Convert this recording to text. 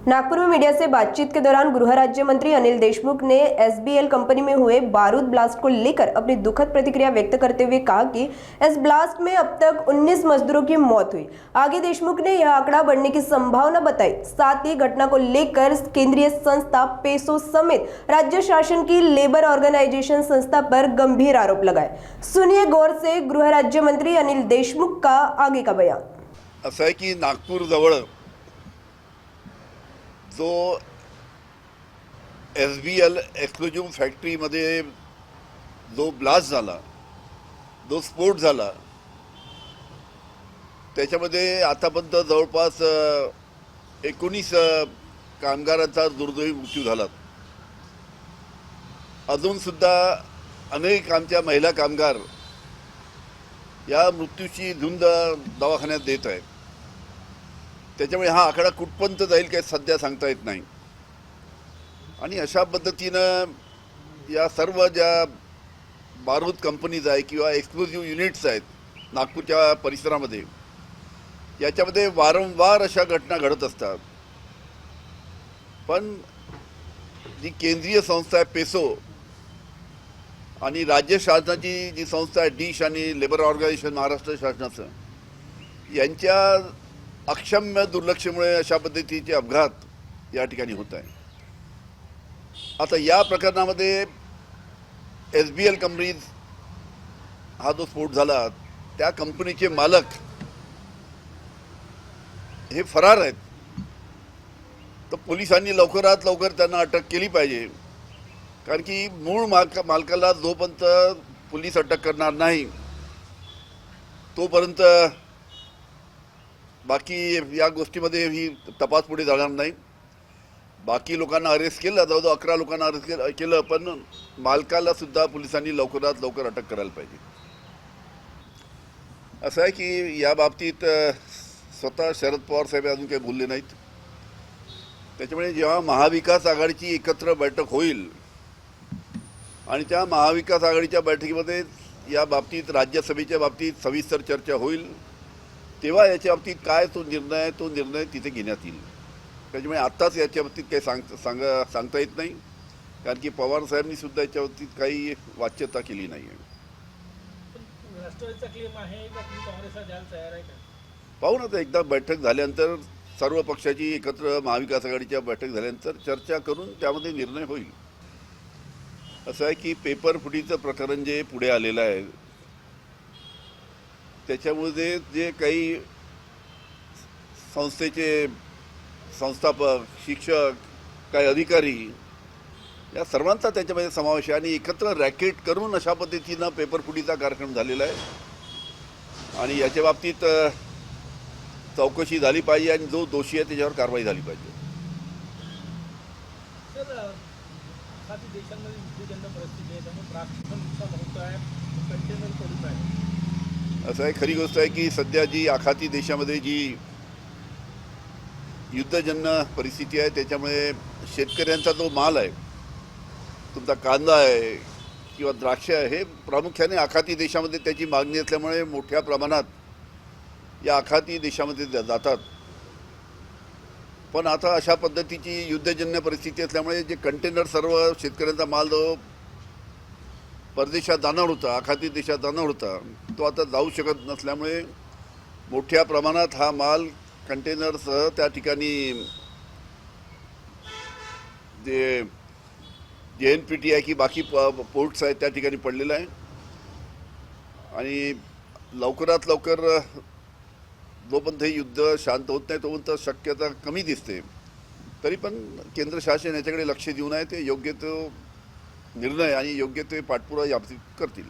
नागपुर में मीडिया से बातचीत के दौरान गृह राज्य मंत्री अनिल देशमुख ने एसबीएल कंपनी में हुए बारूद ब्लास्ट को लेकर अपनी दुखद प्रतिक्रिया व्यक्त करते हुए कहा कि इस ब्लास्ट में अब तक 19 मजदूरों की मौत हुई। आगे देशमुख ने यह आंकड़ा बढ़ने की संभावना बताई। साथ ही घटना को लेकर केंद्रीय संस्था पेसो समेत राज्य शासन की लेबर ऑर्गेनाइजेशन संस्था पर गंभीर आरोप लगाए। सुनिए गौर से गृह राज्य मंत्री अनिल देशमुख का आगे का बयान। असं आहे की नागपूर जवळ जो एसबीएल एक्सक्लुझिव्ह फॅक्टरीमध्ये जो ब्लास्ट झाला, जो स्फोट झाला, त्याच्यामध्ये आतापर्यंत जवळपास 19 कामगारांचा दुर्दैवी मृत्यू झाला। अजूनसुद्धा अनेक आमच्या महिला कामगार या मृत्यूची झुंज दवाखान्यात देत आहेत। त्याच्यामुळे हा आकडा कुठपर्यंत जाईल काही सध्या सांगता येत नाही। आणि अशा पद्धतीनं या सर्व ज्या बारूद कंपनीज आहे किंवा एक्सक्लुझिव्ह युनिट्स आहेत नागपूरच्या परिसरामध्ये, याच्यामध्ये वारंवार अशा घटना घडत असतात। पण जी केंद्रीय संस्था आहे पेसो आणि राज्य शासनाची जी संस्था आहे डिश आणि लेबर ऑर्गनायझेशन महाराष्ट्र शासनाचं, यांच्या अक्षम्य दुर्लक्षामुळे अशा पद्धतीचे अपघात या ठिकाणी होत आहे। आता या प्रकरणामध्ये एसबीएल कंपनीज हा जो स्फोट झाला, त्या कंपनीचे मालक हे फरार आहेत। तर पोलिसांनी लवकरात लवकर त्यांना अटक केली पाहिजे, कारण की मूळ मालकाला जोपर्यंत पोलीस अटक करणार नाही तोपर्यंत बाकी या गोष्टीमध्ये ही तपास पुढे जाणार नाही। बाकी लोकांना अरेस्ट केलं, जवळजवळ 11 लोकांना अरेस्ट केलं, पण मालकाला सुद्धा पोलिसांनी लवकरात लवकर अटक करायला पाहिजे। असं आहे की या बाबतीत स्वतः शरद पवार साहेब अजून काही बोलले नाहीत। त्याच्यामुळे जेव्हा महाविकास आघाडीची एकत्र बैठक होईल आणि त्या महाविकास आघाडीच्या बैठकीमध्ये या बाबतीत राज्यसभेच्या बाबतीत सविस्तर चर्चा होईल, तेव्हा याच्या बाबतीत काय तो निर्णय तिथे घेण्यात येईल। त्याच्यामुळे आत्ताच याच्या बाबतीत काही सांगता येत नाही, कारण की पवार साहेबांनी सुद्धा याच्या बाबतीत काही वाच्यता केली नाही आहे। पाहू ना, आता एकदा बैठक झाल्यानंतर सर्व पक्षाची एकत्र महाविकास आघाडीच्या बैठक झाल्यानंतर चर्चा करून त्यामध्ये निर्णय होईल। असं आहे की पेपर फुटीचं प्रकरण जे पुढे आलेलं आहे, त्याच्यामध्ये जे काही संस्थेचे संस्थापक, शिक्षक, काही अधिकारी या सर्वांचा त्याच्यामध्ये समावेश आहे आणि एकत्र रॅकेट करून अशा पद्धतीनं पेपर फुटीचा कार्यक्रम झालेला आहे। आणि याच्या बाबतीत चौकशी झाली पाहिजे आणि जो दोषी आहे त्याच्यावर कारवाई झाली पाहिजे। असं आहे, खरी गोष्ट आहे की सध्या जी आखाती देशामध्ये जी युद्धजन्य परिस्थिती आहे, त्याच्यामुळे शेतकऱ्यांचा जो माल आहे, तुमचा कांदा आहे किंवा द्राक्ष आहे, हे प्रामुख्याने आखाती देशामध्ये त्याची मागणी असल्यामुळे मोठ्या प्रमाणात या आखाती देशामध्ये जातात। पण आता अशा पद्धतीची युद्धजन्य परिस्थिती असल्यामुळे जे कंटेनर सर्व शेतकऱ्यांचा माल जो परदेशात जाणार होता, आखाती देशात जाणार होता, तो आता जाऊ शकत नसल्यामुळे मोठ्या प्रमाणात हा माल कंटेनरसह त्या ठिकाणी जे JNPT आहे की बाकी पोर्ट्स आहेत त्या ठिकाणी पडलेला आहे। आणि लवकरात लवकर जोपर्यंत हे युद्ध शांत होत नाही तोपर्यंत शक्यता कमी दिसते। तरी पण केंद्र शासन याच्याकडे लक्ष देऊन आहे, ते योग्य तो निर्णय आणि योग्य ते पाठपुरावा याबाबतीत करतील।